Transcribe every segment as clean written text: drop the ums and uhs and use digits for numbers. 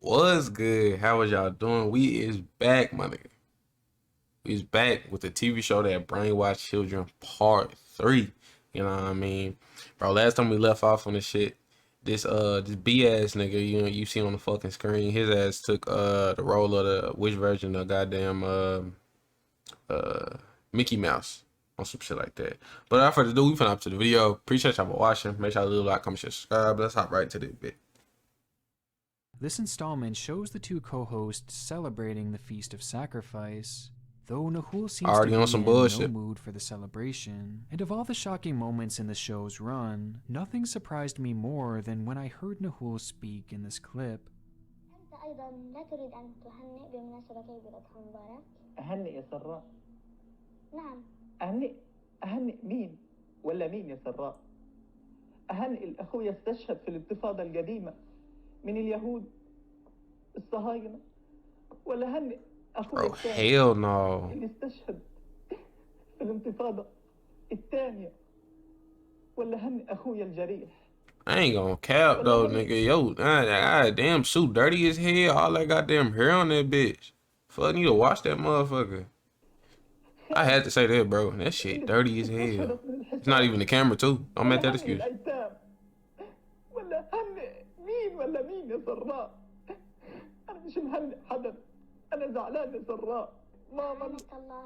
What's good? How was y'all doing? We is back, my nigga. We is back with the TV show that Brainwashed Children Part 3. You know what I mean? Bro, last time we left off on this shit, this B ass nigga, you see on the fucking screen, his ass took the role of the which version of goddamn uh Mickey Mouse on some shit like that. But without further ado, we finna up to the video. Appreciate y'all for watching. Make sure y'all leave a like, comment, share, subscribe. Let's hop right to this bit. This installment shows the two co-hosts celebrating the Feast of Sacrifice, though Nahul seems Already to on be some in no bullshit. mood for the celebration. And of all the shocking moments in the show's run, nothing surprised me more than when I heard Nahul speak in this clip. أنت أيضا لا تريد أن تهنئ بمناسبة عيد الأضحى المبارك؟ أهنئ يا سراء. نعم. أهنئ مين؟ ولا مين يا سراء؟ أهنئ الأخويا استشهد في الانتفاضة القديمة من اليهود الصهاينة، ولا أهنئ أخويا Bro, الثاني hell no. اللي استشهد في الانتفاضة الثانية، ولا أهنئ أخويا الجريح. I ain't gonna cap though, nigga. Yo, that goddamn suit dirty as hell. All that goddamn hair on that bitch. Fuck, need to wash that motherfucker. I had to say that, bro. That shit dirty as hell. It's not even the camera too. Don't make that excuse. ولا أهنئ مين ولا مين يا سراء؟ أنا مش مهنئ حدا، أنا زعلان يا سراء. ماما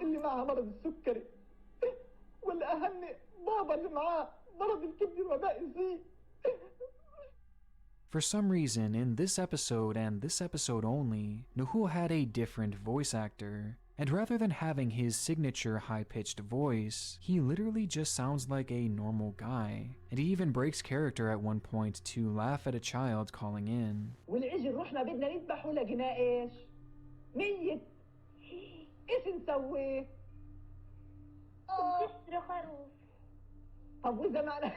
اللي معها مرض السكري، ولا أهنئ بابا اللي معاه مرض الكبد الوبائي سي. For some reason, in this episode and this episode only, Nahul had a different voice actor. And rather than having his signature high-pitched voice, he literally just sounds like a normal guy. And he even breaks character at one point to laugh at a child calling in. والعجل رحنا بدنا نذبحه لقيناه ايش؟ ميت. ايش نسوي؟ خروف. طب وإذا معنا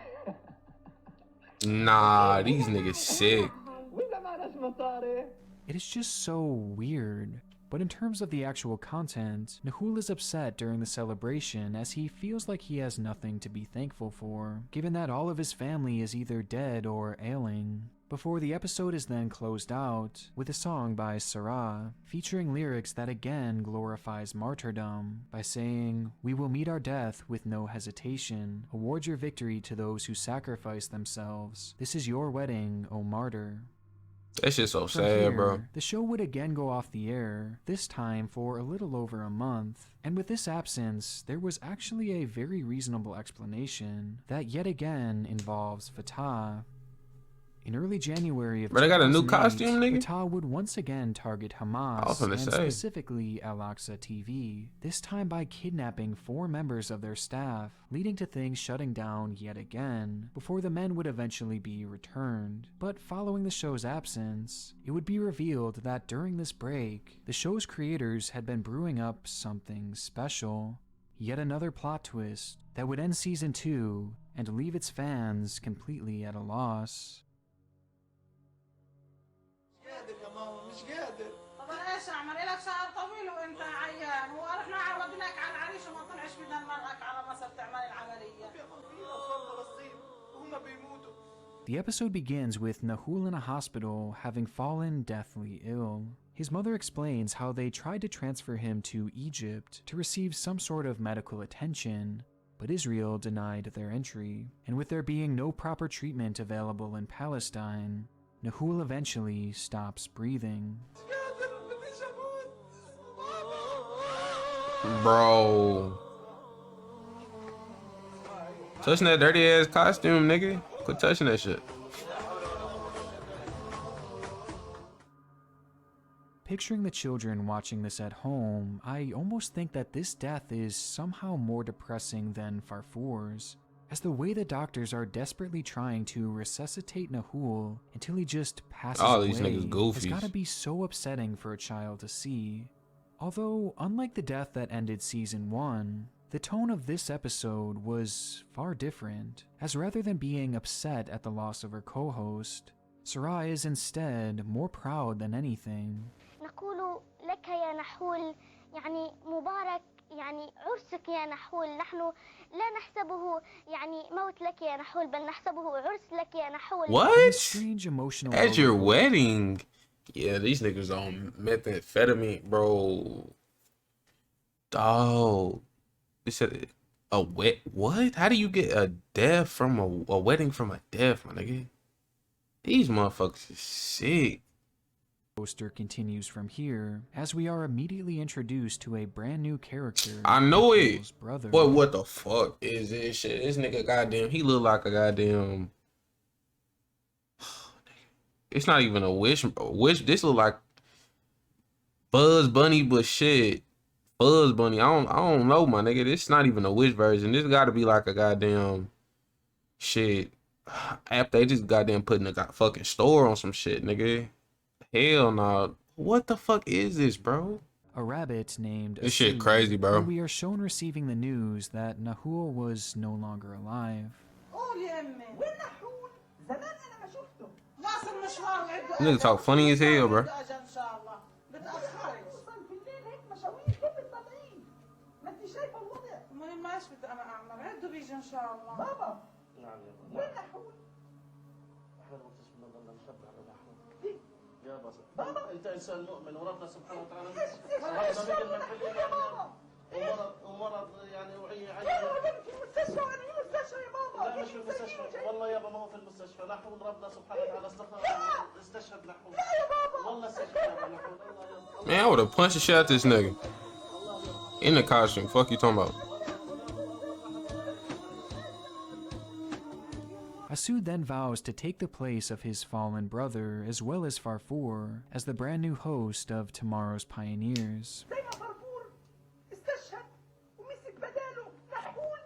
Nah, these niggas sick. وإذا معناش مصاري؟ It is just so weird. But in terms of the actual content, Nahul is upset during the celebration as he feels like he has nothing to be thankful for, given that all of his family is either dead or ailing. Before the episode is then closed out with a song by Sarah, featuring lyrics that again glorifies martyrdom by saying, "We will meet our death with no hesitation, award your victory to those who sacrifice themselves. This is your wedding, O martyr." That shit's so From sad, here, bro. the show would again go off the air, this time for a little over a month. And with this absence, there was actually a very reasonable explanation that yet again involves Fatah. In early January of Bro, they got a new 2008, costume, nigga? Fatah would once again target I Hamas, was finna and say. specifically Al-Aqsa TV, this time by kidnapping 4 members of their staff, leading to things shutting down yet again, before the men would eventually be returned. But following the show's absence, it would be revealed that during this break, the show's creators had been brewing up something special. Yet another plot twist that would end season 2 and leave its fans completely at a loss. مش قادر. طب انا ايش اعمل لك شعر طويل وانت عيان ورحنا عرضناك على العريش وما طلعش بدنا نمرقك على مصر تعمل العمليه. في اطفال فلسطين وهم بيموتوا. The episode begins with Nahul in a hospital having fallen deathly ill. His mother explains how they tried to transfer him to Egypt to receive some sort of medical attention, but Israel denied their entry. And with there being no proper treatment available in Palestine, Nahul eventually stops breathing. Bro. Touching that dirty ass costume, nigga. Quit touching that shit. Picturing the children watching this at home, I almost think that this death is somehow more depressing than Farfour's, as the way the doctors are desperately trying to resuscitate Nahul until he just passes All away these niggas goofies. has gotta be so upsetting for a child to see. Although, unlike the death that ended season 1, the tone of this episode was far different, as rather than being upset at the loss of her co-host, Sarah is instead more proud than anything. نقول لك يا نحول يعني مبارك يعني عرسك يا نحول. نحن لا نحسبه يعني موت لك يا نحول بل نحسبه عرس لك يا نحول. What? Strange emotional At your roller wedding? Yeah, these niggas on methamphetamine, bro. Dog. They said a wet what? How do you get a death from a wedding from a death, my nigga? These motherfuckers is sick. Poster continues from here, as we are immediately introduced to a brand new character, I know it. Nicole's brother. But what the fuck is this shit? This nigga goddamn, he look like a goddamn. It's not even a wish. This look like Buzz Bunny, but shit. Buzz Bunny. I don't know, my nigga. This not even a Wish version. This got to be like a goddamn shit. App they just goddamn putting a fucking store on some shit, nigga. Hell no. What the fuck is this, bro? A rabbit named This shit Asu, crazy, bro. who we are shown receiving the news that Nahul was no longer alive. قول يا امي وين نحول؟ زمان انا ما شفته. واصل مشوار عنده Nigga talk funny as hell, bro. اجى ان شاء الله بتاخرش اصلا في الليل هيك مشاوير كيف طالعين؟ ما انت شايفه الوضع. من ما ايش انا اعمل عنده بيجي ان شاء الله بابا نعم يا بابا. وين نحول؟ احنا المقتصد نظل نشبع بالرحمة. يا بابا انت انسان مؤمن وربنا سبحانه وتعالى ربنا بيجي ومرض يعني وعي انا في المستشفى وانا في المستشفى يا بابا. لا مش في المستشفى والله يابا ما هو في المستشفى نحن ربنا سبحانه وتعالى استشهد نحن والله استشهد يابا نحن الله Man, I would have punched the shit out this nigga. In the costume. Fuck you talking about? Asud then vows to take the place of his fallen brother as well as Farfour as the brand new host of tomorrow's Pioneers. زي ما فرفور استشهد ومسك بداله نحول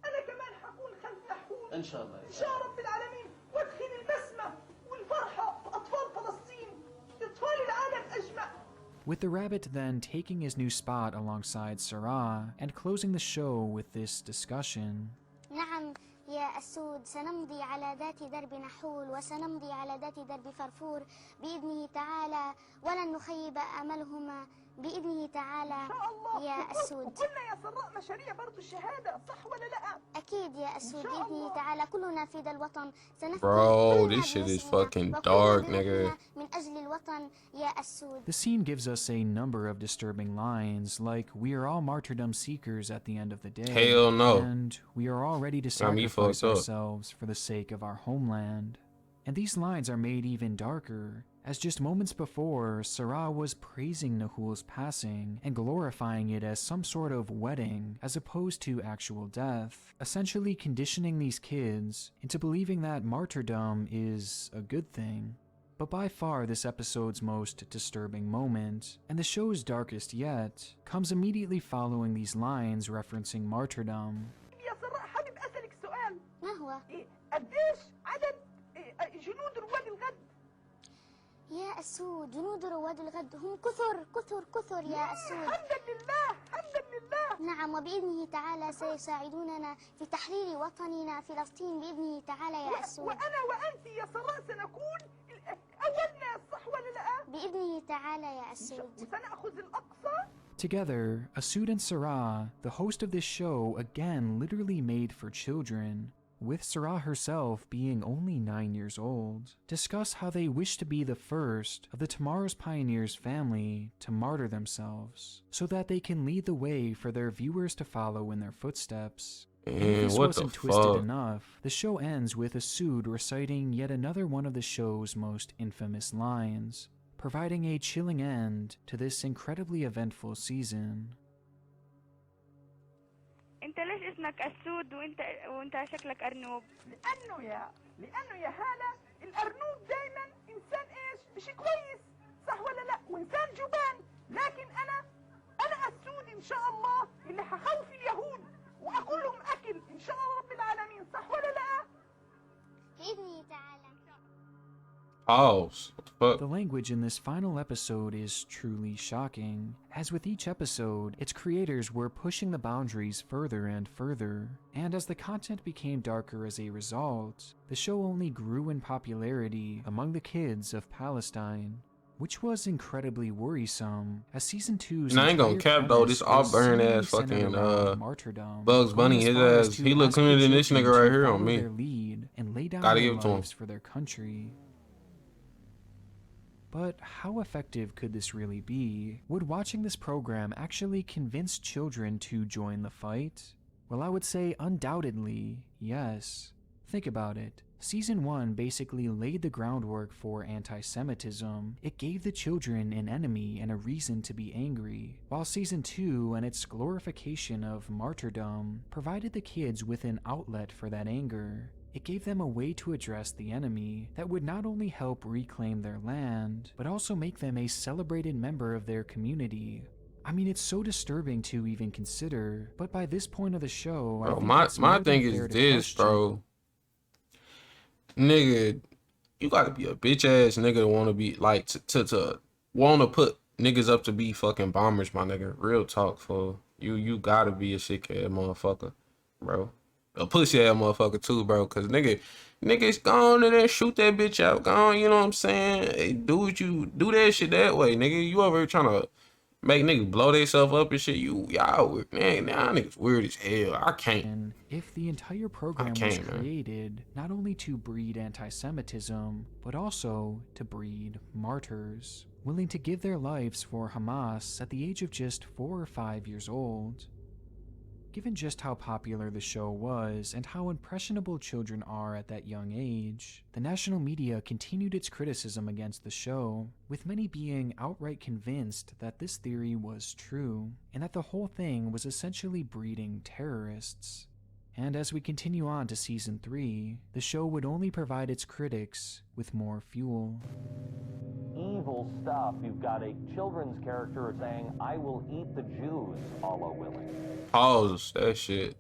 انا كمان حكون خلف نحول ان شاء الله ان شاء رب العالمين وادخل البسمه والفرحه في اطفال فلسطين اطفال العالم اجمع. With the rabbit then taking his new spot alongside Sarah and closing the show with this discussion. نعم يا أسود، سنمضي على ذات درب نحول وسنمضي على ذات درب فرفور بإذنه تعالى، ولن نخيب أملهما بإذنه تعالى ان شاء الله يا أسود. وكلنا يا سراء مشاريع برضه الشهاده صح ولا لا؟ أكيد يا أسود، إن شاء بإذنه الله. تعالى كلنا فدى الوطن سنفدي Bro, كلنا this shit is باسمنا fucking وكلنا dark, بروحنا nigga. من أجل الوطن يا أسود. The scene gives us a number of disturbing lines, like we are all martyrdom seekers at the end of the day. Hell no. And we are all ready to Got me sacrifice fucked up. ourselves for the sake of our homeland. And these lines are made even darker, as just moments before, Sarah was praising Nahul's passing and glorifying it as some sort of wedding as opposed to actual death, essentially conditioning these kids into believing that martyrdom is a good thing. But by far this episode's most disturbing moment, and the show's darkest yet, comes immediately following these lines referencing martyrdom. يا سراء حابب اسالك سؤال. ما هو؟ قديش عدد جنود رواد الغد؟ يا أسود، جنود رواد الغد هم كثر كثر كثر يا أسود. حمدا لله حمدا لله. نعم، وبإذنه تعالى سيساعدوننا في تحرير وطننا فلسطين بإذنه تعالى يا أسود. وانا وانت يا سراء سنكون اول ناس صح ولا لا؟ بإذنه تعالى يا أسود. وسنأخذ الأقصى. Together, Asud and Sarah, the host of this show, again literally made for children, with Sarah herself being only 9 years old, discuss how they wish to be the first of the Tomorrow's Pioneers family to martyr themselves, so that they can lead the way for their viewers to follow in their footsteps. And if Man, this what the wasn't twisted fuck? enough, the show ends with Asud reciting yet another one of the show's most infamous lines, providing a chilling end to this incredibly eventful season. انت ليش اسمك اسود وانت شكلك ارنوب؟ لأنه يا هالة الأرنوب دايما إنسان إيش؟ مش كويس صح ولا لا؟ وإنسان جبان، لكن أنا أسود إن شاء الله اللي حخوف اليهود وأقول لهم أكل إن شاء الله رب العالمين صح ولا لا؟ بإذنه تعالى. Pause. Fuck. The language in this final episode is truly shocking. As with each episode, its creators were pushing the boundaries further and further, and as the content became darker as a result, the show only grew in popularity among the kids of Palestine, which was incredibly worrisome, as Season 2's And I ain't gonna entire cap though, this premise was Auburn seemingly ass centered fucking around martyrdom, Bugs going Bunny, as his far as ass, to he look ask cleaner the than this children nigga right to here on follow me. their lead and lay down Gotta their give it to him. lives for their country. But how effective could this really be? Would watching this program actually convince children to join the fight? Well, I would say undoubtedly, yes. Think about it. Season 1 basically laid the groundwork for anti-Semitism. It gave the children an enemy and a reason to be angry, while Season 2 and its glorification of martyrdom provided the kids with an outlet for that anger. It gave them a way to address the enemy that would not only help reclaim their land, but also make them a celebrated member of their community. I mean, it's so disturbing to even consider, but by this point of the show, I Bro, think my it's more than thing fair is to this, question. bro. Nigga, you gotta be a bitch ass nigga to wanna be like to wanna put niggas up to be fucking bombers, my nigga. Real talk, fool. You gotta be a sick ass motherfucker, bro. A pussy ass motherfucker too, bro. Cause niggas go on in there, shoot that bitch out. Go on, you know what I'm saying? Hey, do that shit that way, nigga. You over here trying to make niggas blow themselves up and shit. Y'all weird, man. Y'all niggas weird as hell. I can't. And if the entire program was can't, man. created not only to breed anti-Semitism, but also to breed martyrs, willing to give their lives for Hamas at the age of just 4 or 5 years old. Given just how popular the show was and how impressionable children are at that young age, the national media continued its criticism against the show, with many being outright convinced that this theory was true, and that the whole thing was essentially breeding terrorists. And as we continue on to Season 3, the show would only provide its critics with more fuel. Evil stuff. You've got a children's character saying, "I will eat the Jews," Allah willing. Pause that shit.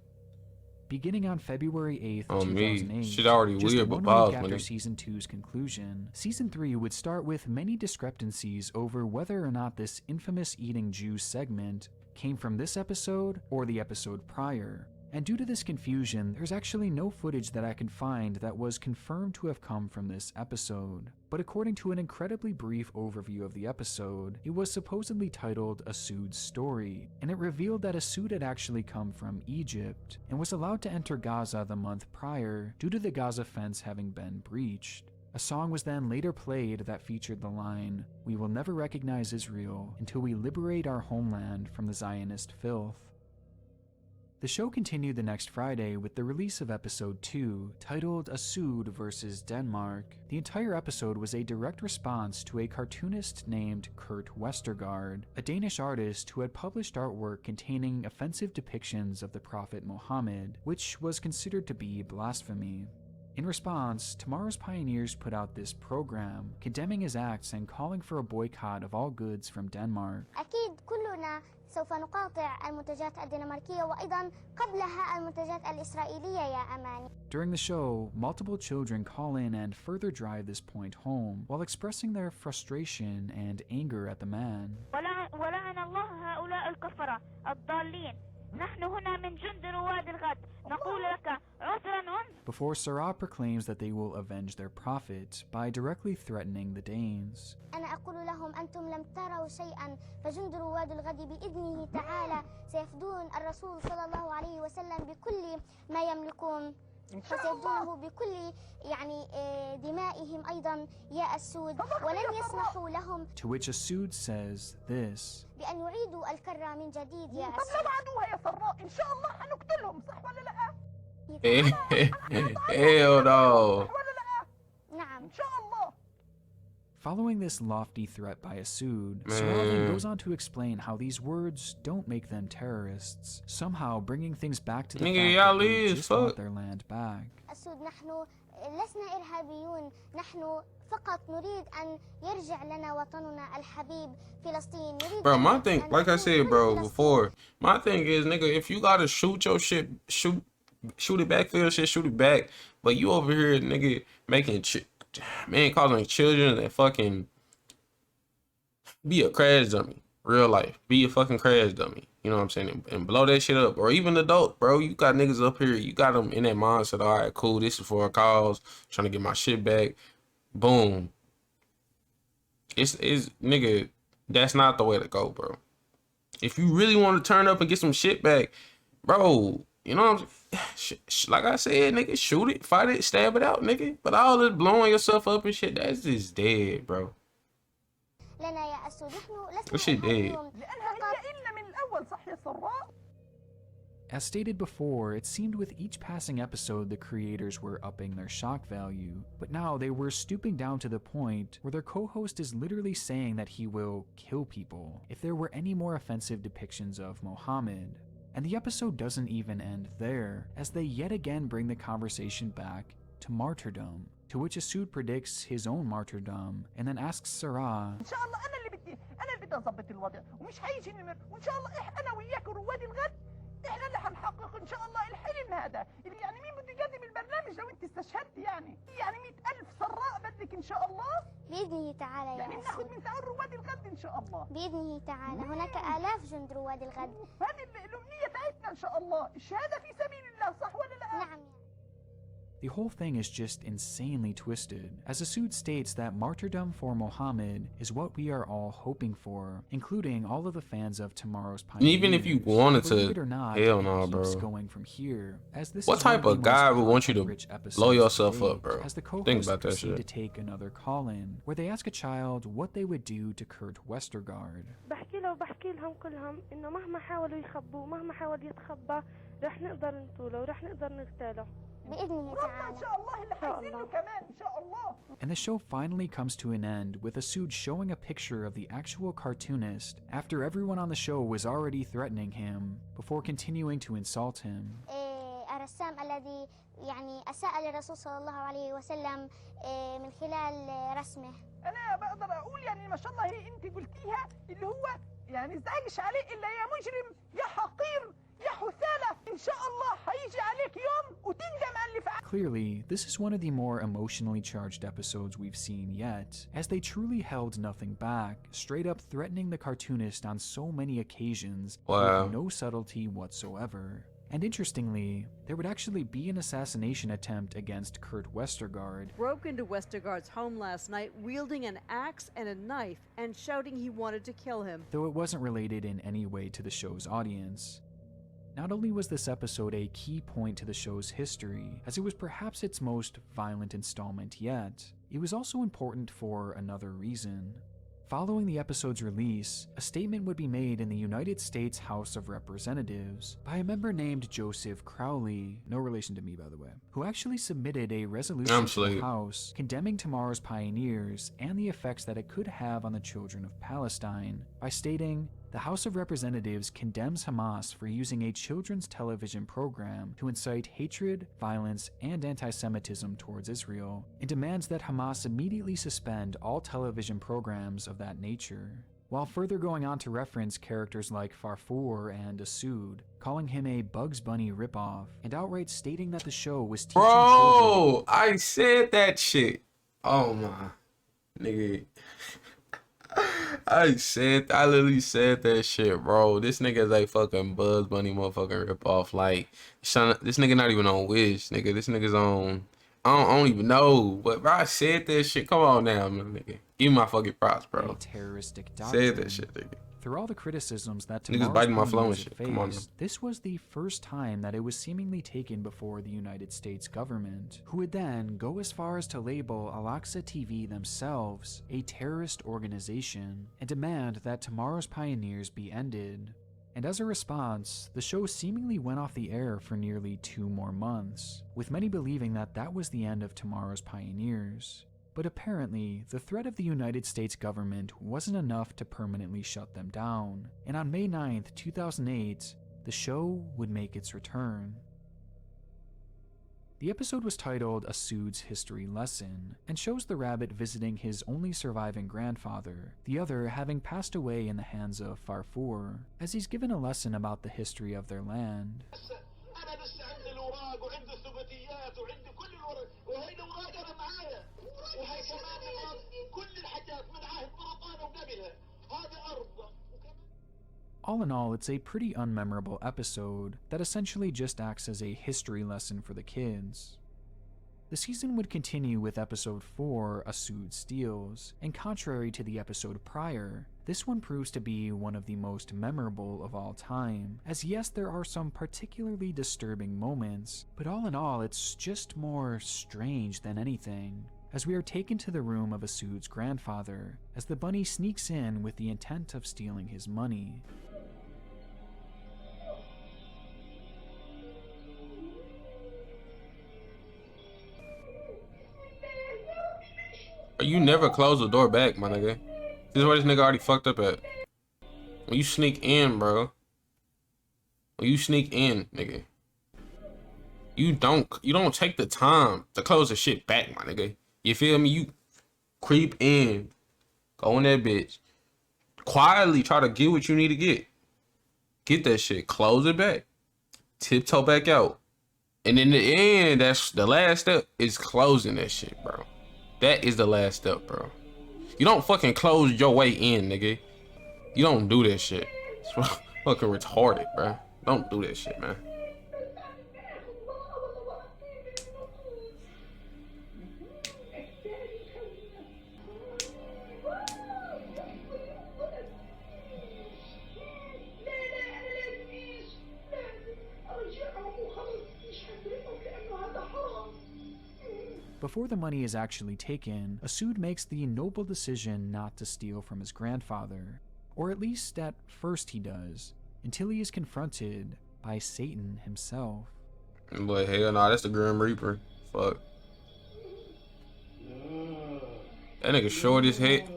Beginning on February 8th, On me. 2008, Shit already just weird, but 1 pause, week after man. Season 2's conclusion, Season 3 would start with many discrepancies over whether or not this infamous eating Jews segment came from this episode or the episode prior. And due to this confusion, there's actually no footage that I can find that was confirmed to have come from this episode. But according to an incredibly brief overview of the episode, it was supposedly titled Asud's Story, and it revealed that Asud had actually come from Egypt, and was allowed to enter Gaza the month prior due to the Gaza fence having been breached. A song was then later played that featured the line, "We will never recognize Israel until we liberate our homeland from the Zionist filth." The show continued the next Friday with the release of episode 2, titled Asud vs. Denmark. The entire episode was a direct response to a cartoonist named Kurt Westergaard, a Danish artist who had published artwork containing offensive depictions of the Prophet Muhammad, which was considered to be blasphemy. In response, Tomorrow's Pioneers put out this program, condemning his acts and calling for a boycott of all goods from Denmark. أكيد كلنا سوف نقاطع المنتجات الدنماركية وأيضا قبلها المنتجات الإسرائيلية يا أماني. During the show, multiple children call in and further drive this point home, while expressing their frustration and anger at the man. ولعن الله هؤلاء الكفرة الضالين. نحن هنا من جند رواد الغد. نقول لك عذرا أنت. Before Sarah proclaims that they will avenge their prophet by directly threatening the Danes. أنا أقول لهم أنتم لم تروا شيئا فجند رواد الغد بإذنه تعالى سيفدون الرسول صلى الله عليه وسلم بكل ما يملكون فسيفدونه بكل يعني دمائهم أيضا يا أسود ولن يسمحوا لهم. To which Asud says this. بأن يعيدوا الكرة من جديد يا طب أسود. لو عادوها يا سراء إن شاء الله حنقتلهم صح ولا لا؟ Hell no. ولا لا؟ نعم. إن شاء الله. Following this lofty threat by Asud, Man. Sarah then goes on to explain how these words don't make them terrorists, somehow bringing things back to the Nigga, fact y'all that they is just want fuck. their land back. أسود نحن لسنا إرهابيون نحن فقط نريد أن يرجع لنا وطننا الحبيب فلسطين. نريد Bro, my أن thing, like I said, bro, before, my thing is, nigga, if you gotta shoot your shit, shoot it back for your shit, shoot it back. But you over here, nigga, making causing children that fucking be a crash dummy, real life, be a fucking crash dummy. You know what I'm saying? And blow that shit up, or even adult, bro. You got niggas up here, you got them in that mindset. All right, cool. This is for a cause. Trying to get my shit back. Boom. It's nigga. That's not the way to go, bro. If you really want to turn up and get some shit back, bro, you know what I'm saying? Like I said, nigga, shoot it, fight it, stab it out, nigga. But all this blowing yourself up and shit, that's just dead, bro. لنا يا أسود، نحن لسنا What she did? إرهابيون لأنها هي إلنا من الأول، صح يا سراء؟ As stated before, it seemed with each passing episode the creators were upping their shock value, but now they were stooping down to the point where their co-host is literally saying that he will kill people if there were any more offensive depictions of Muhammad. And the episode doesn't even end there, as they yet again bring the conversation back to martyrdom, to which Asud predicts his own martyrdom and then asks Sarah, إن شاء الله أنا اللي بدي أظبط الوضع، ومش هيجي نمر، وإن شاء الله أنا وياك رواد الغد إحنا اللي هنحقق إن شاء الله الحلم هذا، اللي يعني مين بده يقدم البرنامج لو أنت استشهدت يعني 100,000 سراء بدك إن شاء الله. بإذنه تعالى يا يعني بناخذ أسود، من ثأر رواد الغد إن شاء الله. بإذنه تعالى. هناك آلاف جند رواد الغد. هذه الأمنية تاعتنا إن شاء الله، الشهادة في سبيل الله، صح ولا لا؟ نعم. The whole thing is just insanely twisted, as Asud states that martyrdom for Muhammad is what we are all hoping for, including all of the fans of Tomorrow's Pioneers. Even if you wanted Believe to, it or not, hell it no, keeps bro. going from here, as this What is one type the of most guy would want you to content-rich episodes blow yourself to up, date, bro? As the Think co-hosts about that proceed shit. to take another call-in, where they ask a child what they would do to Kurt Westergaard. بحكي لهم كلهم إنه مهما حاولوا يخبوا، مهما حاول يتخبى، رح نقدر نطوله ورح نقدر نغتاله. بإذنه تعالى. إن شاء الله اللي حيزينه كمان إن شاء الله. And the show finally comes to an end with Asud showing a picture of the actual cartoonist after everyone on the show was already threatening him, before continuing to insult him. الرسام الذي يعني أساء للرسول صلى الله عليه وسلم من خلال رسمه. أنا بقدر أقول يعني ما شاء الله هي أنت قلتيها اللي هو يعني زعجش عليه إلا يا مجرم يا حقير يا حثالة، إن شاء الله هيجي عليك يوم وتندم على اللي فعلته. Clearly, this is one of the more emotionally charged episodes we've seen yet, as they truly held nothing back, straight up threatening the cartoonist on so many occasions Wow. with no subtlety whatsoever. And interestingly, there would actually be an assassination attempt against Kurt Westergaard. Broke into Westergaard's home last night wielding an axe and a knife and shouting he wanted to kill him. Though it wasn't related in any way to the show's audience. Not only was this episode a key point to the show's history, as it was perhaps its most violent installment yet, it was also important for another reason. Following the episode's release, a statement would be made in the United States House of Representatives by a member named Joseph Crowley, no relation to me by the way, who actually submitted a resolution to the House condemning Tomorrow's Pioneers and the effects that it could have on the children of Palestine by stating, "The House of Representatives condemns Hamas for using a children's television program to incite hatred, violence, and anti-Semitism towards Israel, and demands that Hamas immediately suspend all television programs of that nature," while further going on to reference characters like Farfour and Asud, calling him a Bugs Bunny ripoff, and outright stating that the show was teaching children. Bro, I said that shit. Oh my nigga. I literally said that shit, bro. This nigga is a fucking Bugs Bunny motherfucking ripoff. Like, this nigga not even on Wish, nigga. This nigga's on, I don't even know. But bro, I said that shit. Come on now, man, nigga. Give me my fucking props, bro. A terroristic Said doctrine. that shit, nigga. Through all the criticisms that Niggas Tomorrow's biting my flow and Pioneers shit. Come on faced, this was the first time that it was seemingly taken before the United States government, who would then go as far as to label Al-Aqsa TV themselves a terrorist organization and demand that Tomorrow's Pioneers be ended. And as a response, the show seemingly went off the air for nearly 2 more months, with many believing that that was the end of Tomorrow's Pioneers. But apparently, the threat of the United States government wasn't enough to permanently shut them down, and on May 9th, 2008, the show would make its return. The episode was titled Asud's History Lesson, and shows the rabbit visiting his only surviving grandfather, the other having passed away in the hands of Farfour, as he's given a lesson about the history of their land. All in all, it's a pretty unmemorable episode that essentially just acts as a history lesson for the kids. The season would continue with episode 4, Asud Steals, and contrary to the episode prior, this one proves to be one of the most memorable of all time, as yes, there are some particularly disturbing moments, but all in all, it's just more strange than anything, as we are taken to the room of Asood's grandfather, as the bunny sneaks in with the intent of stealing his money. You never close the door back, my nigga. This is where this nigga already fucked up at. When you sneak in, bro. When you sneak in, nigga. You don't take the time to close the shit back, my nigga. You feel me? You creep in, go in that bitch, quietly try to get what you need to get. Get that shit, close it back, tiptoe back out. And in the end, that's the last step, is closing that shit, bro. That is the last step, bro. You don't fucking close your way in, nigga. You don't do that shit. It's fucking retarded, bro. Don't do that shit, man. Before the money is actually taken, Asood makes the noble decision not to steal from his grandfather. Or at least at first he does, until he is confronted by Satan himself. But hell nah, that's the Grim Reaper. Fuck. That nigga short as heck.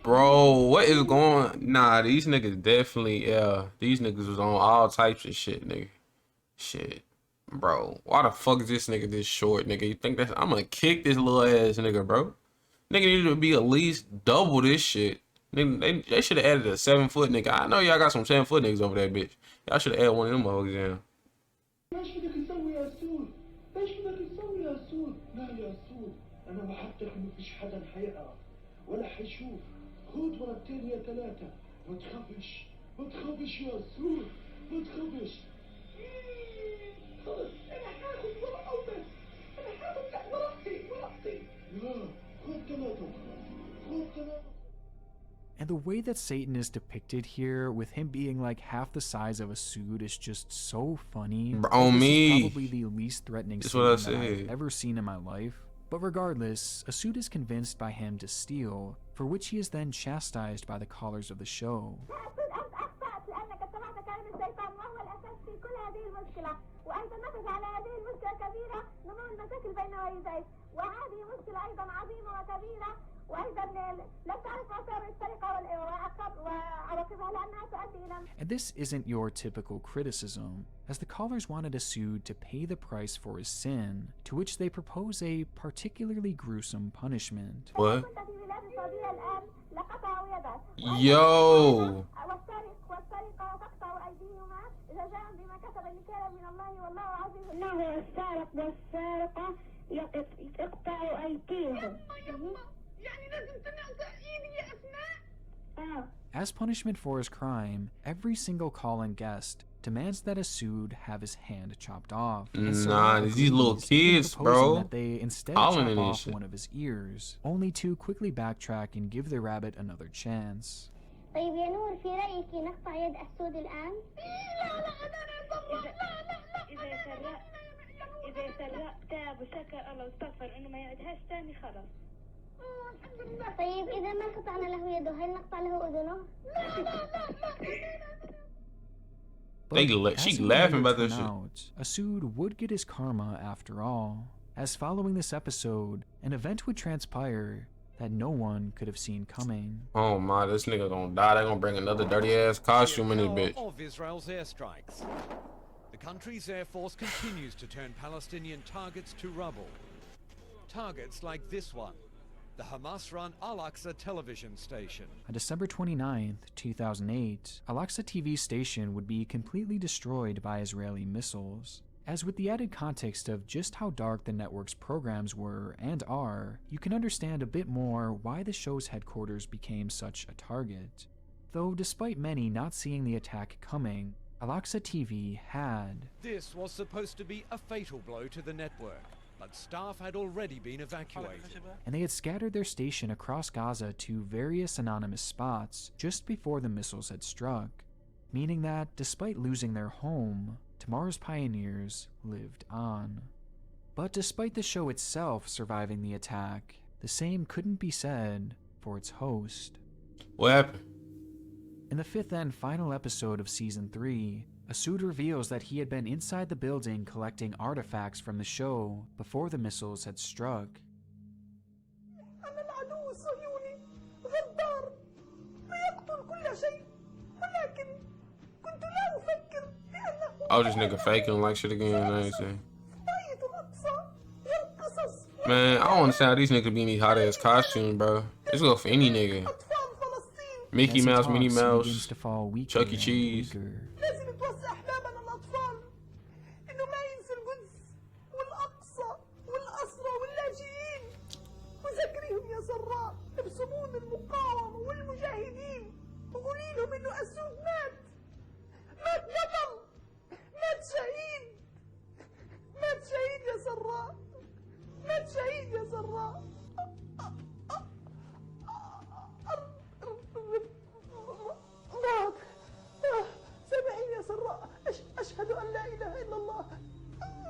Bro, what is going? Nah, these niggas definitely, these niggas was on all types of shit, nigga. Shit. Bro, why the fuck is this nigga this short, nigga? You think that's... I'm gonna kick this little ass nigga, bro. Nigga need to be at least double this shit. Nigga, they should have added a 7-foot nigga. I know y'all got some 7-foot niggas over there, bitch. Y'all should have added one of them hoes in. ايش بدك تسوي يا سود؟ ايش بدك تسوي يا سود؟ لا يا سود، انا وعدتك انه فيش حدا حيقع ولا حيشوف. خذ مرتين يا ثلاثة، ما تخافش، ما تخافش يا سود، ما تخافش. خلص انا حاخذ ورقة وبس، انا حاخذ لك ورقتي. لا، خذ ثلاثة وخلاص، خذ ثلاثة. And the way that Satan is depicted here, with him being like half the size of Asood, is just so funny. On this me. is probably the least threatening That's Satan what I that I've said. ever seen in my life. But regardless, Asood is convinced by him to steal, for which he is then chastised by the callers of the show. And this isn't your typical criticism, as the callers wanted Asood to pay the price for his sin, to which they propose a particularly gruesome punishment. What? Yo! As punishment for his crime, every single call-in guest demands that Asood have his hand chopped off. And so Nah, agrees, these little even kids, proposing bro. that they instead Hollering chop and off shit. one of his ears, only to quickly backtrack and give the rabbit another chance. طيب يا نور، في رأيك نقطع يد أسود الآن؟ إذا سرقت تاب وشكر الله واستغفر إنه ما يعدهاش تاني خلاص. طيب إذا ما قطعنا له يده، هل نقطع له أذنه؟ But she as it would laughing later about this turn shit. out, Asood would get his karma after all, as following this episode, an event would transpire that no one could have seen coming. Oh my, this nigga gonna die. They gonna bring another dirty ass costume in this bitch. Of Israel's airstrikes. The country's air force continues to turn Palestinian targets to rubble. Targets like this one, the Hamas-run Al-Aqsa television station. On December 29th, 2008, Al-Aqsa TV station would be completely destroyed by Israeli missiles. As with the added context of just how dark the network's programs were and are, you can understand a bit more why the show's headquarters became such a target. Though despite many not seeing the attack coming, Al-Aqsa TV had. This was supposed to be a fatal blow to the network, but staff had already been evacuated. And they had scattered their station across Gaza to various anonymous spots just before the missiles had struck, meaning that despite losing their home, tomorrow's pioneers lived on. But despite the show itself surviving the attack, the same couldn't be said for its host. What happened? In the fifth and final episode of Season 3, Asud reveals that he had been inside the building collecting artifacts from the show before the missiles had struck. أنا العدو الصهيوني غدار ويقتل كل شيء ولكن كنت لا أفكر بأنه Oh, this nigga faking like shit again and everything. Man, I don't understand how these niggas be in these hot ass costumes, bro. This go for any nigga. Mickey As he Mouse, Minnie talks, he begins Mouse, to fall weaker Chuck E. and Cheese. weaker. لازم توسع أحلامنا الأطفال إنه ما ينسى القدس والأقصى والأسرى واللاجئين وذكريهم يا سراء بصمود المقاومة والمجاهدين وقولي لهم إنه أسود مات بطل مات شهيد مات شهيد يا سراء مات شهيد يا سراء سامحيني يا سراء أشهد أن لا إله إلا الله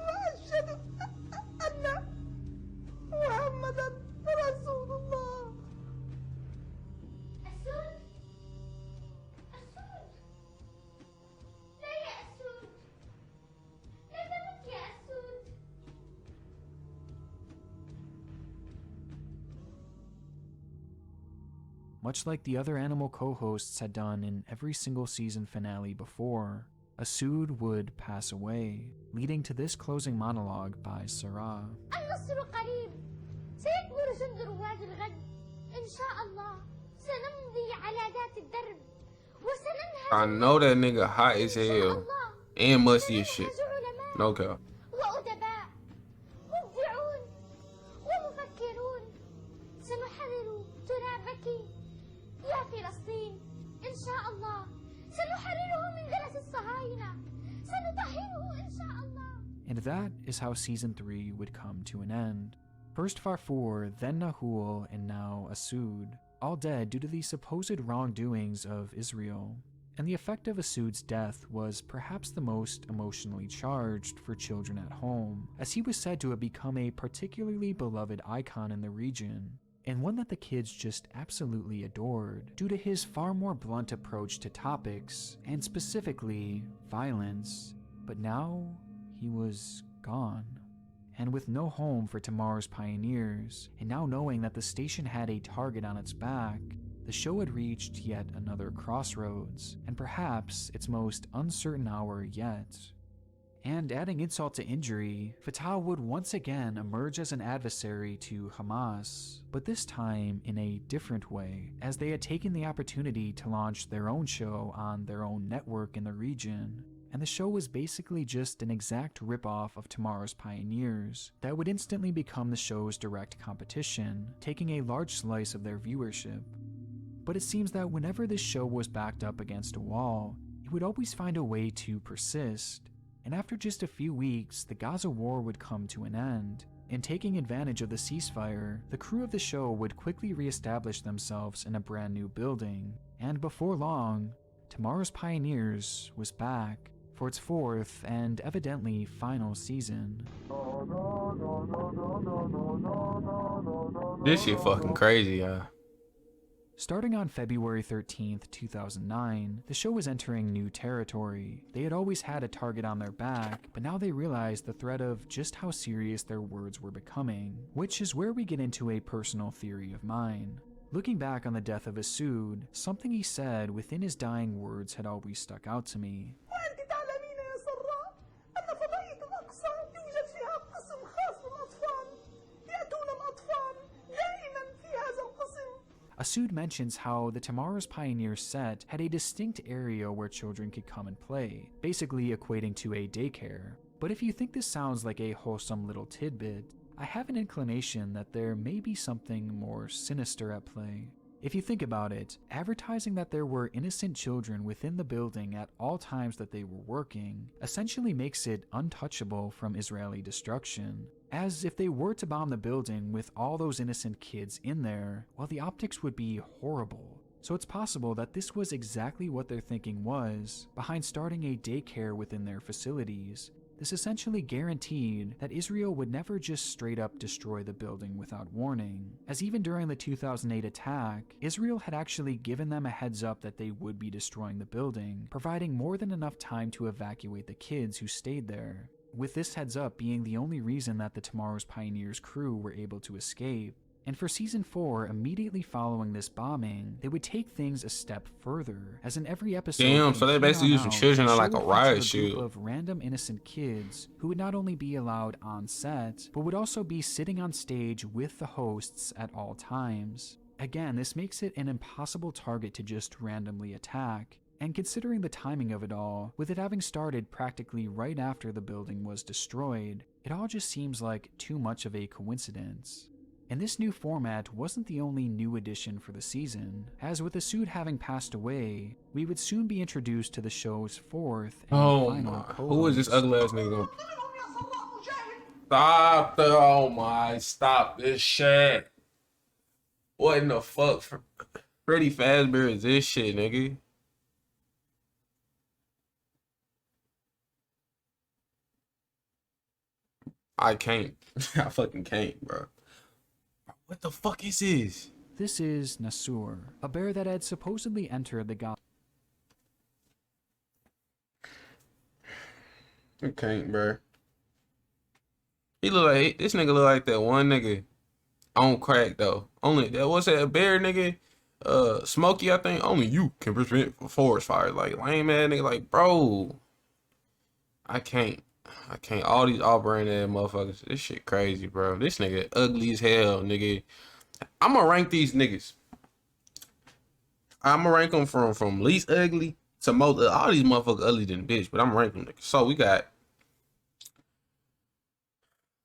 وأشهد أن محمدا رسول الله. أسود أسود لا يا أسود لا تمت يا أسود. Much like the other animal co-hosts had done in every single season finale before, Asud would pass away, leading to this closing monologue by Sarah. النصر قريب سيكبر جند رواد الغد إن شاء الله سنمضي على ذات الدرب وسننهج I know that nigga hot as hell and musty as shit. No cap. وأدباء مبدعون ومفكرون سنحرر ترابك يا فلسطين إن شاء الله سنحرره من دنس الصهاينة سنطهره إن شاء الله. And that is how Season 3 would come to an end. First Farfour, then Nahul, and now Asud, all dead due to the supposed wrongdoings of Israel. And the effect of Asud's death was perhaps the most emotionally charged for children at home, as he was said to have become a particularly beloved icon in the region, and one that the kids just absolutely adored, due to his far more blunt approach to topics, and specifically violence. But now, he was gone. And with no home for tomorrow's pioneers, and now knowing that the station had a target on its back, the show had reached yet another crossroads, and perhaps its most uncertain hour yet. And adding insult to injury, Fatah would once again emerge as an adversary to Hamas, but this time in a different way, as they had taken the opportunity to launch their own show on their own network in the region. And the show was basically just an exact ripoff of Tomorrow's Pioneers that would instantly become the show's direct competition, taking a large slice of their viewership. But it seems that whenever this show was backed up against a wall, it would always find a way to persist. And after just a few weeks, the Gaza war would come to an end, and taking advantage of the ceasefire, the crew of the show would quickly reestablish themselves in a brand new building. And before long, Tomorrow's Pioneers was back for its fourth and evidently final season. This shit fucking crazy, y'all. Starting on February 13th, 2009, the show was entering new territory. They had always had a target on their back, but now they realized the threat of just how serious their words were becoming, which is where we get into a personal theory of mine. Looking back on the death of Asud, something he said within his dying words had always stuck out to me. وأنت تعلمين يا سراء أن فضائية الأقصى يوجد فيها قسم خاص للأطفال يأتون الأطفال دائما في هذا القسم. Asud mentions how the Tomorrow's Pioneer set had a distinct area where children could come and play, basically equating to a daycare. But if you think this sounds like a wholesome little tidbit, I have an inclination that there may be something more sinister at play. If you think about it, advertising that there were innocent children within the building at all times that they were working essentially makes it untouchable from Israeli destruction. As if they were to bomb the building with all those innocent kids in there, well, the optics would be horrible. So it's possible that this was exactly what their thinking was behind starting a daycare within their facilities. This essentially guaranteed that Israel would never just straight up destroy the building without warning, as even during the 2008 attack, Israel had actually given them a heads up that they would be destroying the building, providing more than enough time to evacuate the kids who stayed there, with this heads up being the only reason that the Tomorrow's Pioneers crew were able to escape. And for Season 4, immediately following this bombing, they would take things a step further, as in every episode Damn, from so they here basically on using out, children the as show like a would riot feature a group shield. of random innocent kids who would not only be allowed on set, but would also be sitting on stage with the hosts at all times. Again, this makes it an impossible target to just randomly attack. And considering the timing of it all, with it having started practically right after the building was destroyed, it all just seems like too much of a coincidence. And this new format wasn't the only new addition for the season, as with Asud having passed away, we would soon be introduced to the show's fourth and Oh final my, co-host. who is this ugly ass nigga gonna... Stop the, oh my, stop this shit. What in the fuck? Freddy Fazbear is this shit, nigga? I can't. I fucking can't, bro. What the fuck is this? This is Nasur, a bear that had supposedly entered the god. I can't, bro. He look like, this nigga look like that one nigga on crack though. Only that, what's that, a bear nigga? Smokey, I think. Only you can prevent forest fire. Like lame ass nigga, like bro. I can't. All these Auburn ass motherfuckers. This shit crazy, bro. This nigga ugly as hell, nigga. I'ma rank these niggas. I'ma rank them from least ugly to most. All these motherfuckers ugly than bitch, but I'm ranking them niggas. So we got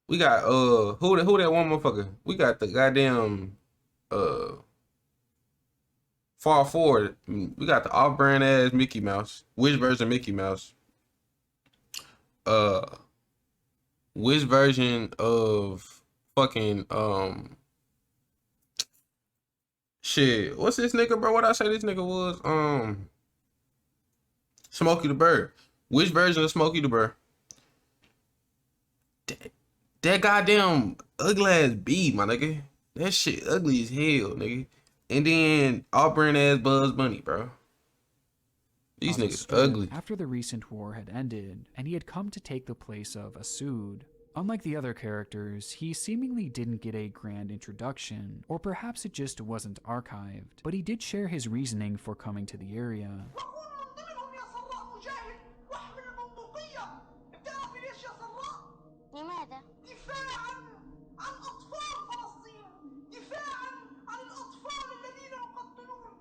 who that one motherfucker? We got the goddamn far forward. We got the Auburn ass Mickey Mouse. Which version of Mickey Mouse? Which version of fucking shit? What's this nigga, bro? What I say this nigga was? Smokey the Bird. Which version of Smokey the Bird? That goddamn ugly ass bee, my nigga. That shit ugly as hell, nigga. And then Auburn ass Buzz Bunny, bro. These niggas ugly. After the recent war had ended, and he had come to take the place of Asud. Unlike the other characters, he seemingly didn't get a grand introduction, or perhaps it just wasn't archived, but he did share his reasoning for coming to the area. لماذا؟ دفاعا عن أطفال فلسطين، دفاعا عن الأطفال الذين يقتلون،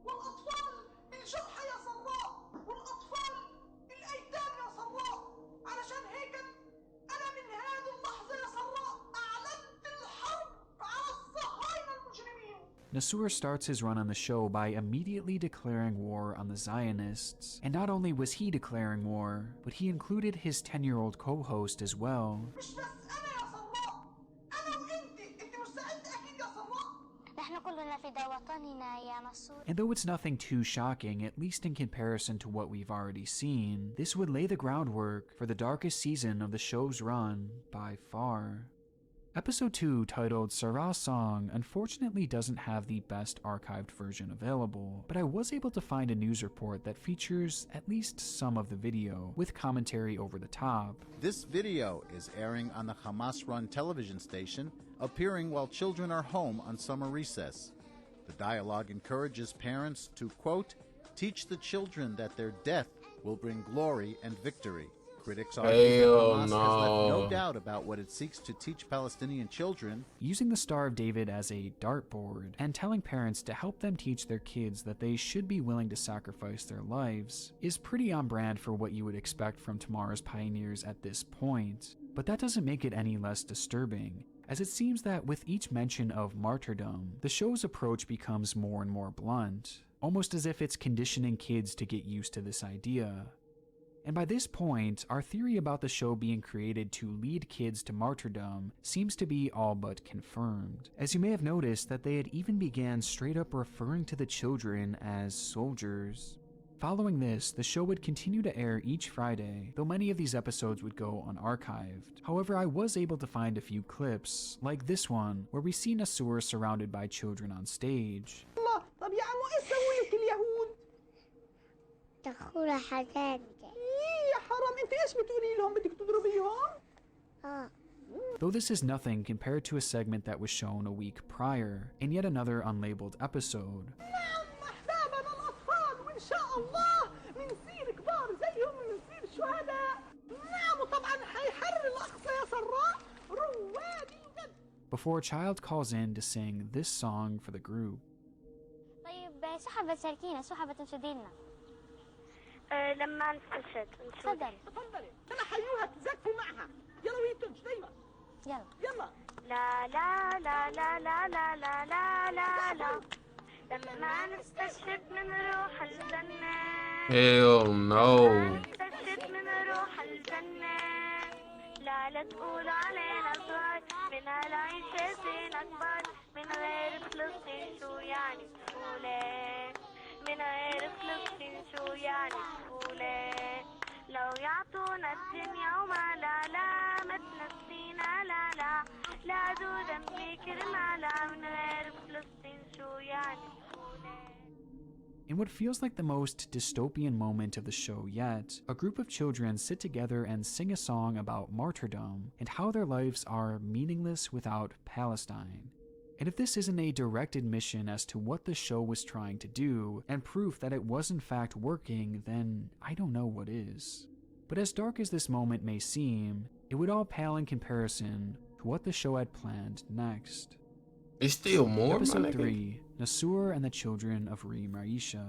والأطفال الجرحى يا سراء، والأطفال الأيتام يا سراء. علشان هيك أنا من هذه اللحظة يا سراء أعلنت الحرب على الصهاينة المجرمين. Nasur starts his run on the show by immediately declaring war on the Zionists. And not only was he declaring war, but he included his 10-year-old co-host as well. And though it's nothing too shocking, at least in comparison to what we've already seen, this would lay the groundwork for the darkest season of the show's run by far. Episode 2, titled Sarah's Song, unfortunately doesn't have the best archived version available, but I was able to find a news report that features at least some of the video, with commentary over the top. This video is airing on the Hamas-run television station, appearing while children are home on summer recess. The dialogue encourages parents to, quote, teach the children that their death will bring glory and victory. Critics argue that Hamas has left no doubt about what it seeks to teach Palestinian children. Using the Star of David as a dartboard, and telling parents to help them teach their kids that they should be willing to sacrifice their lives, is pretty on brand for what you would expect from Tomorrow's Pioneers at this point. But that doesn't make it any less disturbing, as it seems that with each mention of martyrdom, the show's approach becomes more and more blunt, almost as if it's conditioning kids to get used to this idea. And by this point, our theory about the show being created to lead kids to martyrdom seems to be all but confirmed, as you may have noticed that they had even began straight up referring to the children as soldiers. Following this, the show would continue to air each Friday, though many of these episodes would go unarchived. However, I was able to find a few clips, like this one, where we see Nasur surrounded by children on stage. الله طب يا عمو ايش سووا لك اليهود؟ دخولها حاجات. يا حرام انت ايش بتقولي لهم بدك تضربيهم؟ Though this is nothing compared to a segment that was shown a week prior, in yet another unlabeled episode. نعم احبابنا الاطفال وان شاء الله بنصير كبار زيهم وبنصير شهداء. نعم وطبعا حيحرر الاقصى يا سراء روادي وجد. Before a child calls in to sing this song for the group. طيب سحبت سكينة سحبت تنشدينا. لما نستشهد تفضلي. تفضلي. انا حيوها تزكفوا معها. يلا وهي تنش دايما. يلا. يلا. لا لا لا لا لا لا لا لا لا لا لما نستشهد من روح الجنة. Hell no. نستشهد من روح الجنة. لا تقول علينا صغار من هالعيشة فينا كبار من غير فلسطين شو يعني طفولة من غير فلسطين شو يعني طفولة لو يعطونا الدنيا وما لا متنسينا لا دو ذنبي كرمالها من غير فلسطين شو يعني طفولة. In what feels like the most dystopian moment of the show yet, a group of children sit together and sing a song about martyrdom and how their lives are meaningless without Palestine. And if this isn't a direct admission as to what the show was trying to do, and proof that it was in fact working, then I don't know what is. But as dark as this moment may seem, it would all pale in comparison to what the show had planned next. It's still more, Episode my nigga. 3, Nasur and the Children of Reem Raisha.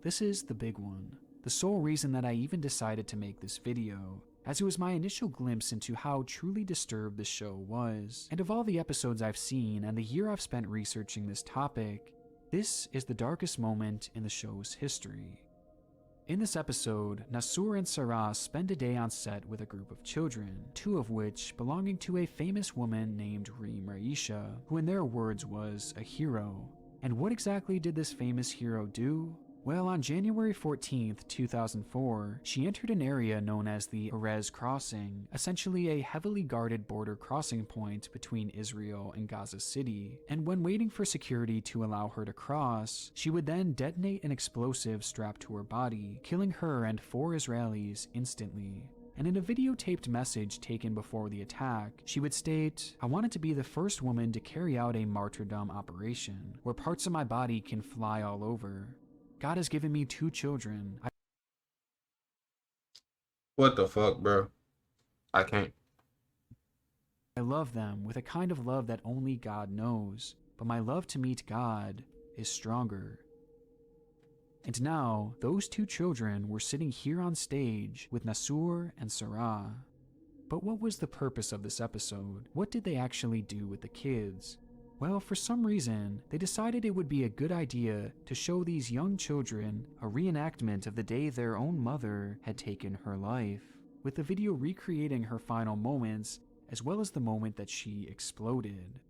This is the big one, the sole reason that I even decided to make this video, as it was my initial glimpse into how truly disturbed the show was. And of all the episodes I've seen and the year I've spent researching this topic, this is the darkest moment in the show's history. In this episode, Nasur and Sarah spend a day on set with a group of children, two of which belonging to a famous woman named Reem Raisha, who in their words was a hero. And what exactly did this famous hero do? Well, on January 14th, 2004, she entered an area known as the Erez Crossing, essentially a heavily guarded border crossing point between Israel and Gaza City, and when waiting for security to allow her to cross, she would then detonate an explosive strapped to her body, killing her and 4 Israelis instantly. And in a videotaped message taken before the attack, she would state, "I wanted to be the first woman to carry out a martyrdom operation, where parts of my body can fly all over. God has given me 2 children. What the fuck, bro? I can't. I love them with a kind of love that only God knows, but my love to meet God is stronger." And now, those 2 children were sitting here on stage with Nasur and Sarah. But what was the purpose of this episode? What did they actually do with the kids? Well, for some reason, they decided it would be a good idea to show these young children a reenactment of the day their own mother had taken her life, with the video recreating her final moments, as well as the moment that she exploded.